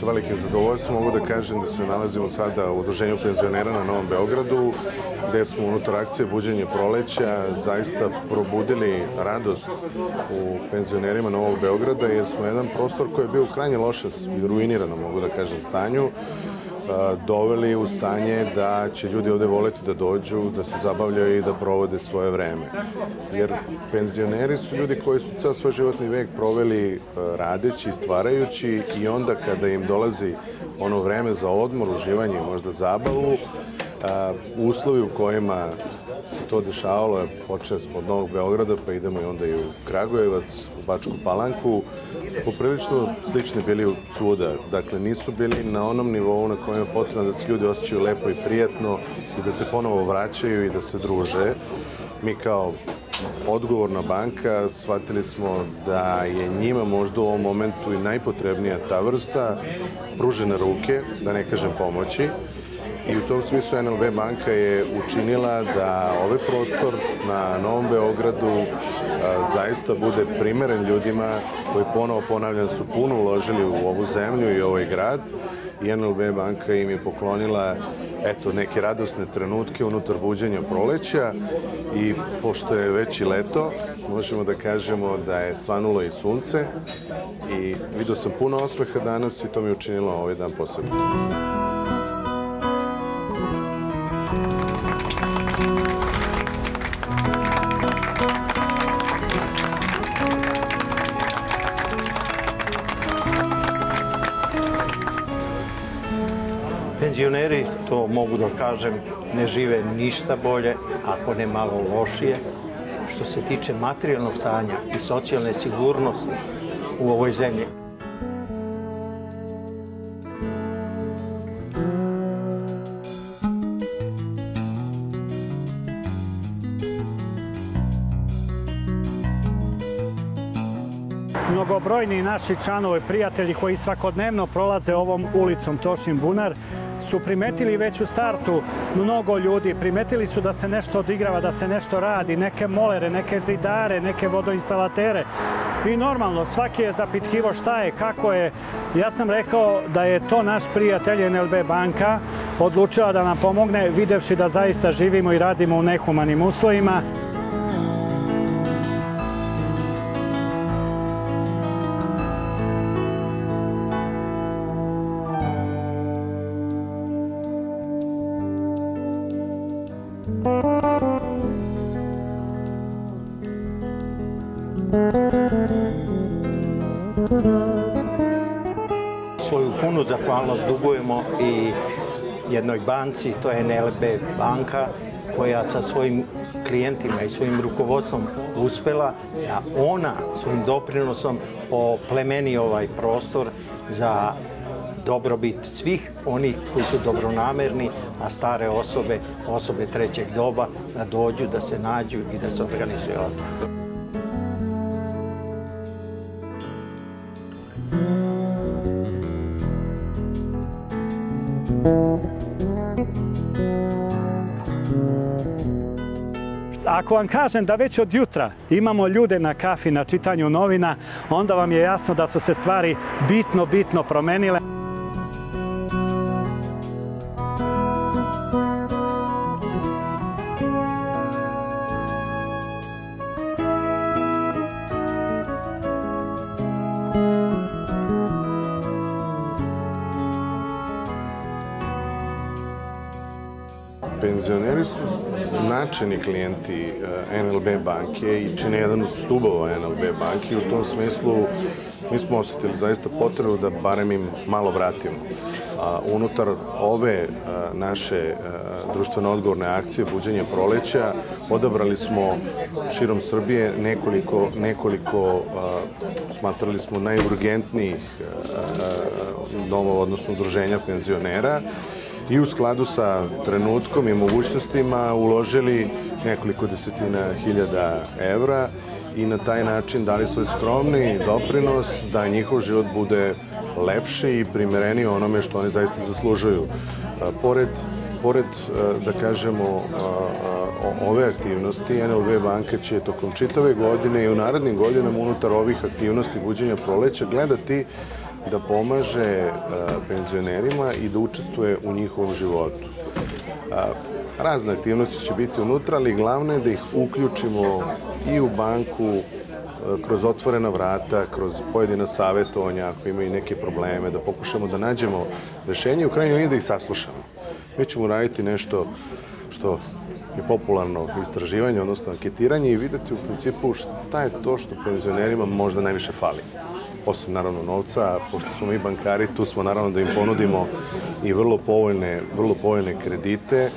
Sa velikim zadovoljstvom mogu da kažem da se nalazimo sada u Udruženju penzionera na Novom Beogradu, gde smo unutar akcije Buđenje proleća zaista probudili radost u penzionerima Novog Beograda, jer smo jedan prostor koji je bio u krajnje lošem i ruiniranom, mogu da kažem, stanju, doveli u stanje da će ljudi ovde voleti da dođu, da se zabavljaju i da provode svoje vreme. Jer penzioneri su ljudi koji su ceo svoj životni vek proveli radeći, stvarajući, i onda kada im dolazi ono vreme za odmor, uživanje i možda zabavu, uslovi u kojima se to dešavalo, počeli smo od Novog Beograda pa idemo i onda i u Kragujevac, u Bačku Palanku, su poprilično slični bili svuda. Dakle, nisu bili na onom nivou na kojem je potrebno da se ljudi osjećaju lepo i prijatno i da se ponovo vraćaju i da se druže. Mi kao odgovorna banka shvatili smo da je njima možda u ovom momentu i najpotrebnija ta vrsta pružene ruke, da ne kažem pomoći. I u tom smislu NLB banka je učinila da ovaj prostor na Novom Beogradu zaista bude primeren ljudima koji, ponovo ponavljam, su puno uložili u ovu zemlju i ovaj grad. I NLB banka im je poklonila neke radosne trenutke unutar Buđenja proleća, i pošto je već i leto, možemo da kažemo da je svanulo i sunce i vidio sam puno osmeha danas i to mi je učinilo ovaj dan posebno. Penzioneri, to mogu da kažem, ne žive ništa bolje, ako ne malo lošije, što se tiče materijalnog stanja i socijalne sigurnosti u ovoj zemlji. Mnogobrojni naši članovi, prijatelji koji svakodnevno prolaze ovom ulicom Tošin bunar su primetili već u startu mnogo ljudi. Primetili su da se nešto odigrava, da se nešto radi, neke molere, neke zidare, neke vodoinstalatere. I normalno, svaki je zapitkivo šta je, kako je. Ja sam rekao da je to naš prijatelj NLB banka odlučila da nam pomogne, videvši da zaista živimo i radimo u nehumanim uslovima. Svoju punu zahvalnost dugujemo i jednoj banci, to je NLB banka, koja sa svojim klijentima i svojim rukovodstvom uspela da ona svojim doprinosom oplemeni ovaj prostor za dobrobit svih onih koji su dobronamerni, a stare osobe, osobe trećeg doba, da dođu, da se nađu i da se organizuju ovdje. Ako vam kažem da već od jutra imamo ljude na kafi, na čitanju novina, onda vam je jasno da su se stvari bitno promenile. Penzioneri su značajni klijenti NLB banke i čine jedan od stubova NLB banke, i u tom smislu mi smo osjetili zaista potrebu da barem im malo vratimo. Unutar ove naše društveno odgovorne akcije Buđenje proleća. Odabrali smo širom Srbije nekoliko smatrali smo najurgentnijih domova, odnosno udruženja penzionera i u skladu sa trenutkom i mogućnostima uložili nekoliko desetina hiljada evra i na taj način dali svoj skromni doprinos da njihov život bude lepši i primereniji onome što oni zaista zaslužuju. Pored, da kažemo, ove aktivnosti, NLB banka će tokom čitave godine i u narednim godinama unutar ovih aktivnosti Buđenja proleća gledati da pomaže penzionerima i da učestvuje u njihovom životu. Razne aktivnosti će biti unutra, ali glavno je da ih uključimo i u banku kroz otvorena vrata, kroz pojedina savjetovanja, ako imaju neke probleme, da pokušamo da nađemo rešenje i u krajnjoj liniji da ih saslušamo. Mi ćemo raditi nešto što je popularno istraživanje, odnosno anketiranje i videti u principu šta je to što penzionerima možda najviše fali. Osim naravno novca, a pošto smo mi bankari, tu smo naravno da im ponudimo i vrlo povoljne kredite.